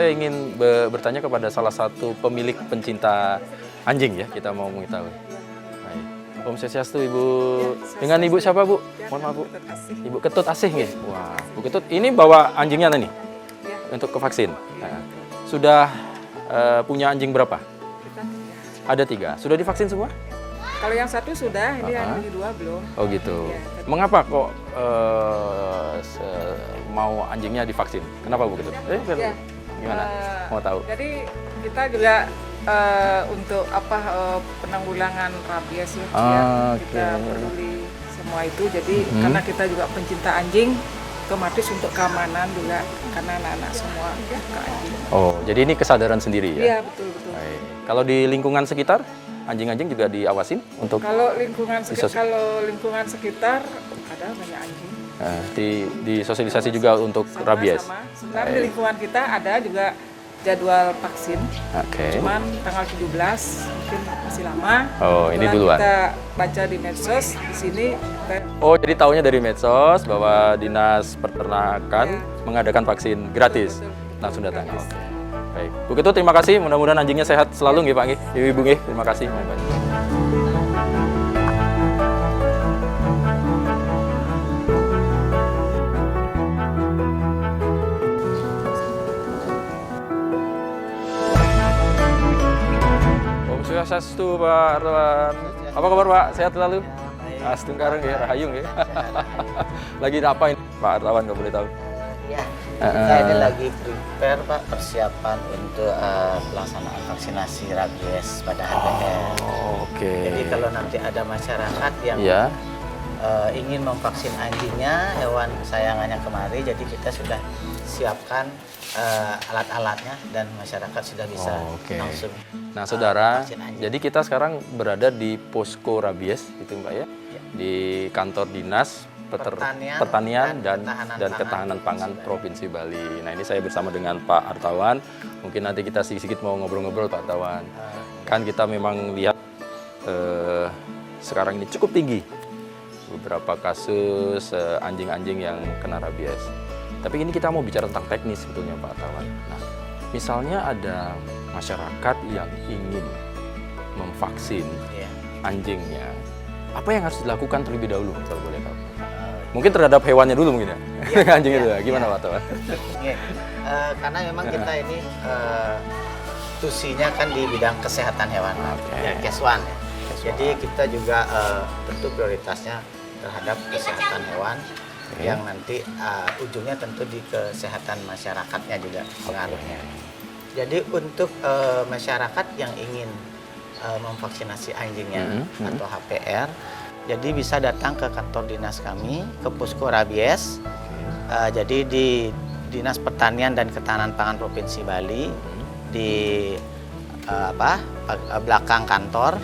saya ingin bertanya kepada salah satu pemilik pencinta anjing ya. Kita mau mengetahui. Baik. Om Swastiastu, Ibu. Dengan Ibu siapa, Bu? Mohon maaf, Bu. Ibu Ketut Asih nggih. Wah, Bu Ketut ini bawa anjingnya nih untuk ke vaksin. Nah, sudah punya anjing berapa? Ada 3. Sudah divaksin semua? Kalau yang satu sudah, ini yang kedua belum. Oh gitu. Ya, Mengapa kok mau anjingnya divaksin? Kenapa Bu Ketut? Ya. Gimana? Mau tahu? Jadi kita juga untuk penanggulangan rabies ya. Kita peduli semua itu. Jadi karena kita juga pencinta anjing, otomatis untuk keamanan juga karena anak-anak semua ke anjing. Oh, jadi ini kesadaran sendiri ya? Iya, betul. Baik. Kalau di lingkungan sekitar, anjing-anjing juga diawasin untuk kalau lingkungan sekitar ada banyak anjing. Disosialisasi juga untuk rabies. Sebenarnya di lingkungan kita ada juga jadwal vaksin. Oke. Cuman tanggal 17 mungkin masih lama. Oh, ini duluan. Kita baca di medsos di sini. Oh, jadi tahunya dari medsos bahwa Dinas Peternakan mengadakan vaksin gratis. Betul. Langsung datang. Oke. Baik. Bu Ketut, terima kasih. Mudah-mudahan anjingnya sehat selalu nggih, Pak nggih. Ibu nggih, terima kasih. Om Swastiastu, Pak Artawan. Apa kabar, Pak? Sehat selalu? Astung kareng ya, rahayu ya. Lagi apa ini, Pak Artawan, kalau boleh tahu? Ya, kita ini lagi prepare Pak, persiapan untuk pelaksanaan vaksinasi rabies pada HPR. Oke. Jadi kalau nanti ada masyarakat yang ingin memvaksin anjingnya, hewan kesayangannya kemari, jadi kita sudah siapkan alat-alatnya dan masyarakat sudah bisa langsung. Nah, Saudara, jadi kita sekarang berada di posko rabies, gitu Mbak ya, di kantor dinas Pertanian dan Ketahanan Pangan Provinsi Bali. Nah, ini saya bersama dengan Pak Artawan. Mungkin nanti kita sedikit mau ngobrol-ngobrol, Pak Artawan. Kan kita memang lihat sekarang ini cukup tinggi beberapa kasus anjing-anjing yang kena rabies. Tapi ini kita mau bicara tentang teknis sebetulnya, Pak Artawan. Nah, misalnya ada masyarakat yang ingin memvaksin anjingnya, apa yang harus dilakukan terlebih dahulu, kalau boleh tahu? Mungkin terhadap hewannya dulu mungkin ya, anjing itu ya. Gimana Pak Artawan? Karena memang kita ini tusinya kan di bidang kesehatan hewan, Keswan. Jadi kita juga tentu prioritasnya terhadap kesehatan hewan, yang nanti ujungnya tentu di kesehatan masyarakatnya juga pengaruhnya. Jadi untuk masyarakat yang ingin memvaksinasi anjingnya atau HPR, jadi bisa datang ke kantor dinas kami, ke Posko Rabies. Jadi di Dinas Pertanian dan Ketahanan Pangan Provinsi Bali, di belakang kantor.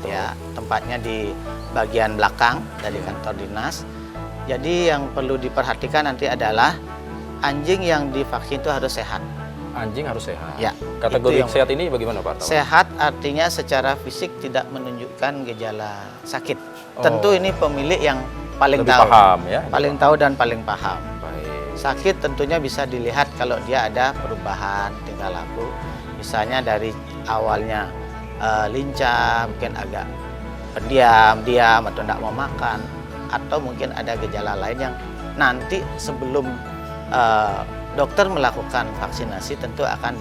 Ya, tempatnya di bagian belakang dari kantor dinas. Jadi yang perlu diperhatikan nanti adalah anjing yang divaksin itu harus sehat. Anjing harus sehat. Ya. Kategori sehat ini bagaimana Pak Artawan? Sehat artinya secara fisik tidak menunjukkan gejala sakit. Tentu ini pemilik yang paling lebih tahu, paham ya, paling tahu dan paling paham. Baik. Sakit tentunya bisa dilihat kalau dia ada perubahan tingkah laku, misalnya dari awalnya lincah, mungkin agak pendiam, diam atau tidak mau makan, atau mungkin ada gejala lain yang nanti sebelum dokter melakukan vaksinasi tentu akan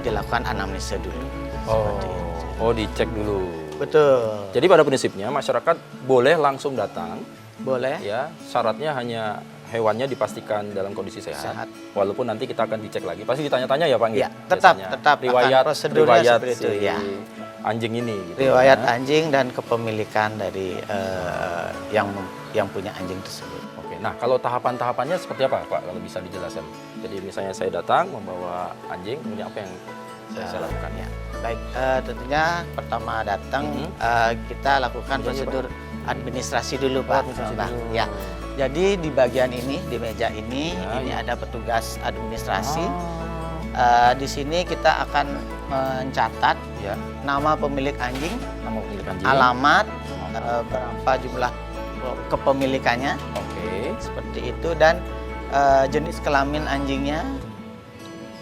dilakukan anamnesa dulu. Oh, dicek dulu. Betul. Jadi pada prinsipnya masyarakat boleh langsung datang. Boleh. Ya, syaratnya hanya hewannya dipastikan dalam kondisi sehat. Walaupun nanti kita akan dicek lagi. Pasti ditanya-tanya ya Pak? Ya, tetap riwayat seperti itu ya. Anjing ini. Gitu, riwayat anjing dan kepemilikan dari yang punya anjing tersebut. Oke. Nah, kalau tahapan-tahapannya seperti apa Pak? Kalau bisa dijelaskan. Jadi misalnya saya datang membawa anjing, kemudian apa yang saya lakukan? Ya. Baik, tentunya pertama datang kita lakukan prosedur administrasi dulu Pak. Ya. Jadi di bagian ini, di meja ini ada petugas administrasi. Di sini kita akan mencatat nama pemilik anjing, alamat, berapa jumlah kepemilikannya, seperti itu, dan jenis kelamin anjingnya.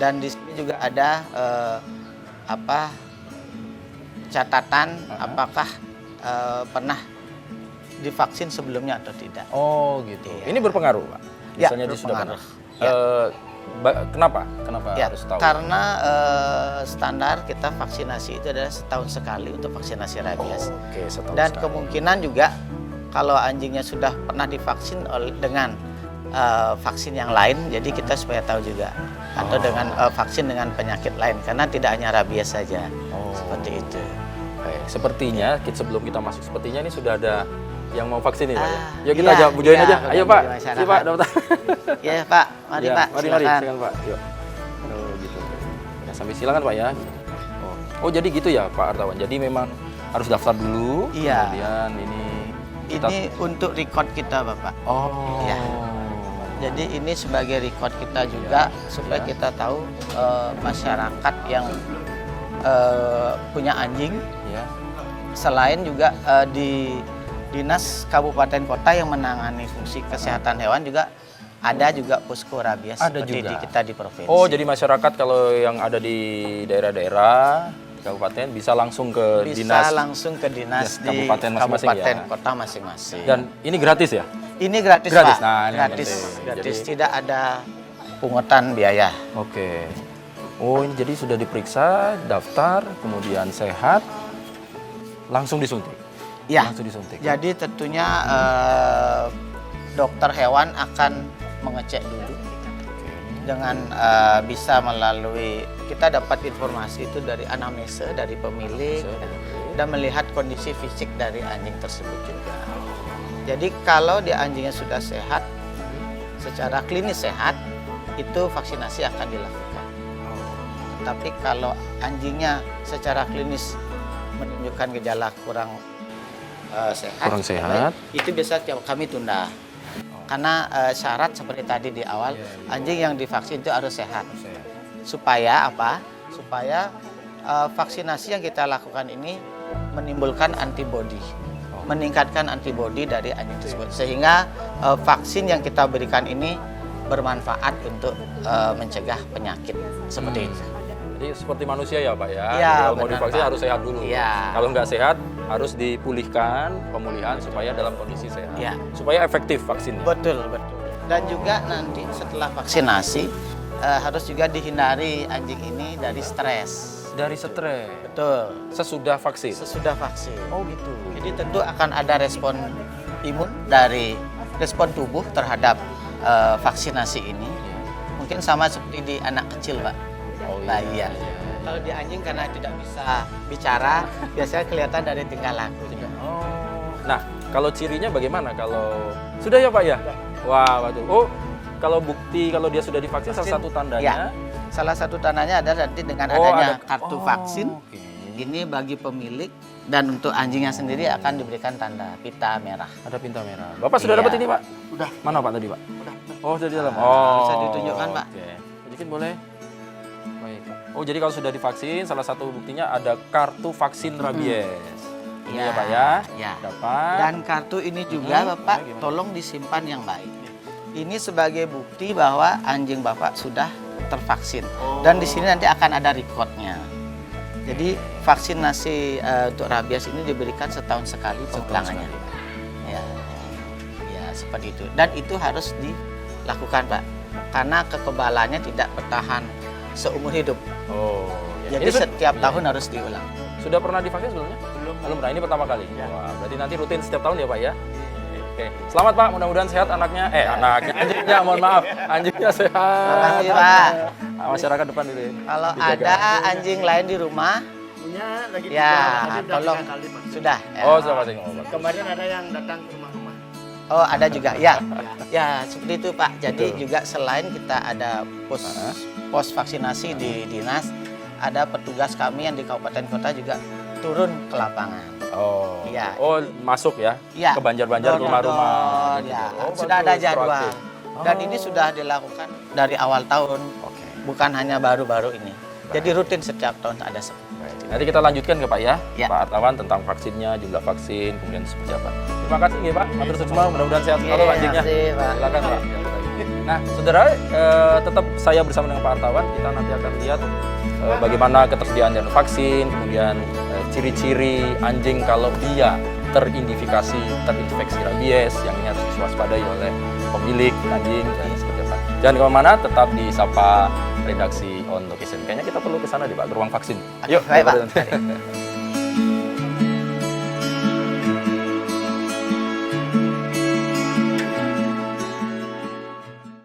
Dan di sini juga ada apa catatan apakah pernah divaksin sebelumnya atau tidak. Oh gitu. Iya. Ini berpengaruh Pak? Ya, Misalnya dia sudah pernah. berpengaruh. Ya. Kenapa? Kenapa Ya, harus tahu? karena standar kita vaksinasi itu adalah setahun sekali untuk vaksinasi rabies. Oke, setahun Dan sekali. kemungkinan juga kalau anjingnya sudah pernah divaksin dengan vaksin yang lain, jadi kita supaya tahu juga. Atau dengan vaksin dengan penyakit lain, karena tidak hanya rabies saja. Seperti itu. Baik, sepertinya sebelum kita masuk, sepertinya ini sudah ada yang mau vaksin nih Pak ya. Yuk kita iya, ajak Bu Join iya, aja. Ayo Pak. di masyarakat. Si Pak daftar. Ya Pak, mari Ya, Pak, mari silakan. silakan Pak. Yuk. Oh gitu. Ya, sambil silakan Pak ya. Oh jadi gitu ya Pak Artawan. Jadi memang harus daftar dulu. Iya. Kemudian kita. Ini untuk record kita Bapak. Oh. Ya. Jadi ini sebagai record kita juga supaya Ya. kita tahu masyarakat yang punya anjing, Ya. selain juga di Dinas Kabupaten Kota yang menangani fungsi kesehatan hewan juga ada juga posko rabies Ada seperti juga. di kita di provinsi. Oh jadi masyarakat kalau yang ada di daerah-daerah di kabupaten bisa langsung ke bisa dinas langsung ke dinas Ya, di kabupaten masing-masing kabupaten ya. kota masing-masing. dan ini gratis ya? Ini gratis, Gratis. Pak. Nah, ini yang gratis, penting. gratis. Jadi- Tidak ada pungutan biaya. Oke. Oh ini jadi sudah diperiksa, daftar, kemudian sehat, langsung disuntik. Ya. Langsung disuntik. Jadi tentunya dokter hewan akan mengecek dulu dengan bisa melalui kita dapat informasi itu dari anamnesa dari pemilik dan melihat kondisi fisik dari anjing tersebut juga. Jadi kalau di anjingnya sudah sehat, secara klinis sehat, itu vaksinasi akan dilakukan. Tapi kalau anjingnya secara klinis menunjukkan gejala kurang sehat, Kurang sehat. itu biasa kami tunda. Karena syarat seperti tadi di awal, anjing yang divaksin itu harus sehat. Supaya apa? Supaya vaksinasi yang kita lakukan ini menimbulkan antibodi, meningkatkan antibodi dari anjing tersebut, sehingga vaksin yang kita berikan ini bermanfaat untuk mencegah penyakit seperti itu. Jadi seperti manusia ya Pak ya? Iya, Kalau mau benar, divaksin Pak. harus sehat dulu. Iya. Kalau nggak sehat harus dipulihkan, pemulihan supaya dalam kondisi sehat. Iya. Supaya efektif vaksinnya. Betul, betul. Dan juga nanti setelah vaksinasi harus juga dihindari anjing ini dari stres. Dari stres. Betul. Sesudah vaksin. Sesudah vaksin. Oh gitu. Jadi tentu akan ada respon imun dari respon tubuh terhadap vaksinasi ini. Mungkin sama seperti di anak kecil, Pak. Oh Bayi ya. Kalau di anjing karena tidak bisa bicara, biasanya kelihatan dari tingkah lakunya. Oh. Nah, kalau cirinya bagaimana kalau sudah ya Pak ya? Wah, waduh. Oh, kalau bukti kalau dia sudah divaksin salah satu tandanya. Ya. Salah satu tandanya ada nanti dengan Oh, adanya ada- kartu oh, vaksin. oke. Ini bagi pemilik dan untuk anjingnya sendiri akan diberikan tanda pita merah. Ada pinta merah. Bapak sudah Iya. dapat ini Pak? Udah. Mana Pak tadi Pak? Udah. Oh, sudah di dalam. Nah, Oh, bisa ditunjukkan, Pak. Oke. Sedikit boleh? Baik. Oh, jadi kalau sudah divaksin, salah satu buktinya ada kartu vaksin rabies. Ini ya Pak ya? Ya. Dapat. Dan kartu ini juga Bapak Nah, gimana? tolong disimpan yang baik. Ini sebagai bukti bahwa anjing Bapak sudah tervaksin. Dan di sini nanti akan ada recordnya. Jadi vaksinasi untuk rabies ini diberikan setahun sekali pengulangannya. Ya, ya seperti itu. Dan itu harus dilakukan Pak, karena kekebalannya tidak bertahan seumur hidup. Oh, ya. Jadi Ini setiap iya, tahun iya. harus diulang. Sudah pernah divaksin sebelumnya? Belum pernah. Ini pertama kali. Wah, berarti nanti rutin setiap tahun ya Pak ya? Oke. Selamat Pak, mudah-mudahan sehat anaknya. Anaknya, anjingnya, mohon maaf. Anjingnya sehat. Terima kasih Pak. Masyarakat depan dulu. Kalau Dijaga. ada anjing lain di rumah, Punya lagi ya tadi udah tolong 3 kali, Pak. sudah. Ya. Oh, sudah pasti ngomong. Kemarin ada yang datang ke rumah-rumah. Oh ada juga, ya, ya seperti itu Pak. Jadi Betul. juga selain kita ada pos vaksinasi di dinas, ada petugas kami yang di kabupaten kota juga turun ke lapangan. Oh. Iya. Oh, masuk ya? Ya. Ke Banjar-banjar, ke rumah-rumah. gitu. Ya. Oh, Sudah bagus, ada jadwal. proaktif. Dan Oh. ini sudah dilakukan dari awal tahun, Oke. bukan hanya baru-baru ini. Jadi rutin setiap tahun ada seperti itu. Nanti kita lanjutkan ke Pak ya, Ya. Pak Artawan tentang vaksinnya, jumlah vaksin, kemudian seperti apa. Terima kasih ya Pak, matur semua, mudah-mudahan sehat selalu Iya, anjingnya. terima kasih, Pak. Silakan Pak. Nah, saudara, tetap saya bersama dengan Pak Artawan. Kita nanti akan lihat bagaimana ketersediaan dan vaksin, kemudian ciri-ciri anjing kalau dia terinfeksi rabies, yang ini harus diwaspadai oleh pemilik anjing dan seperti apa. Jangan kemana-mana, tetap di Sapa Redaksi On Location. Kayaknya kita perlu ke sana deh Pak, ke ruang vaksin. Yuk, baik Pak.